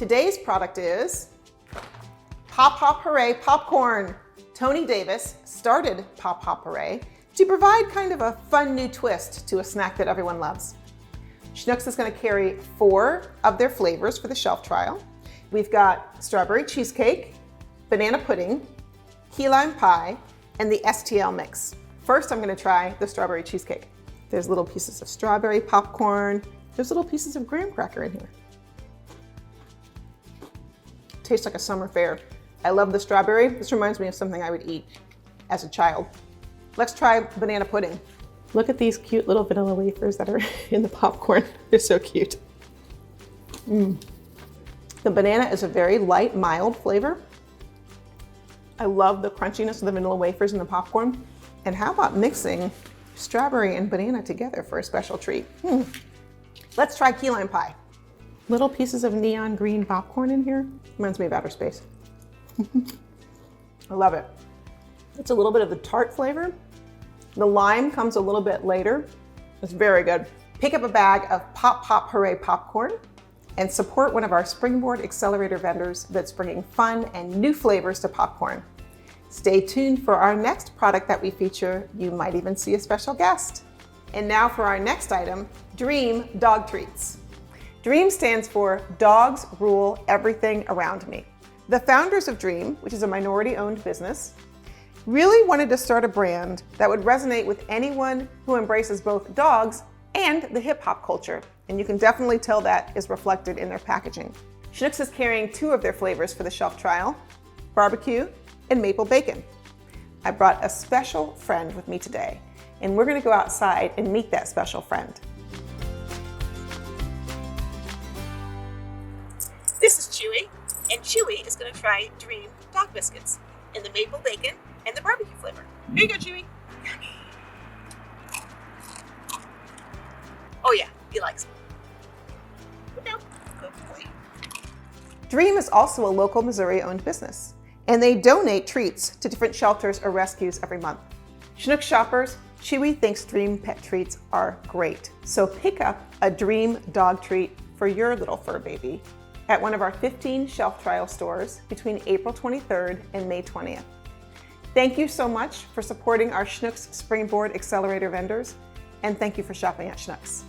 Today's product is Pop Hop Hurray popcorn. Tony Davis started Pop Hop Hurray to provide kind of a fun new twist to a snack that everyone loves. Schnucks is going to carry 4 of their flavors for the shelf trial. We've got strawberry cheesecake, banana pudding, key lime pie, and the STL mix. First, I'm going to try the strawberry cheesecake. There's little pieces of strawberry popcorn. There's little pieces of graham cracker in here. Tastes like a summer fair. I love the strawberry. This reminds me of something I would eat as a child. Let's try banana pudding. Look at these cute little vanilla wafers that are in the popcorn. They're so cute. The banana is a very light, mild flavor. I love the crunchiness of the vanilla wafers in the popcorn. And how about mixing strawberry and banana together for a special treat? Let's try key lime pie. Little pieces of neon green popcorn in here. Reminds me of outer space. I love it. It's a little bit of the tart flavor. The lime comes a little bit later. It's very good. Pick up a bag of Pop Hop Hurray popcorn and support one of our Springboard Accelerator vendors that's bringing fun and new flavors to popcorn. Stay tuned for our next product that we feature. You might even see a special guest. And now for our next item, D.R.E.A.M dog treats. D.R.E.A.M stands for Dogs Rule Everything Around Me. The founders of D.R.E.A.M, which is a minority-owned business, really wanted to start a brand that would resonate with anyone who embraces both dogs and the hip-hop culture. And you can definitely tell that is reflected in their packaging. Schnucks is carrying 2 of their flavors for the shelf trial, barbecue and maple bacon. I brought a special friend with me today, and we're gonna go outside and meet that special friend. This is Chewy, and Chewy is going to try D.R.E.A.M dog biscuits in the maple bacon and the barbecue flavor. Here you go, Chewy. Oh yeah, he likes them. Good now. Good boy. D.R.E.A.M is also a local Missouri-owned business, and they donate treats to different shelters or rescues every month. Schnuck shoppers, Chewy thinks D.R.E.A.M pet treats are great, so pick up a D.R.E.A.M dog treat for your little fur baby at one of our 15 shelf trial stores between April 23rd and May 20th. Thank you so much for supporting our Schnucks Springboard Accelerator vendors, and thank you for shopping at Schnucks.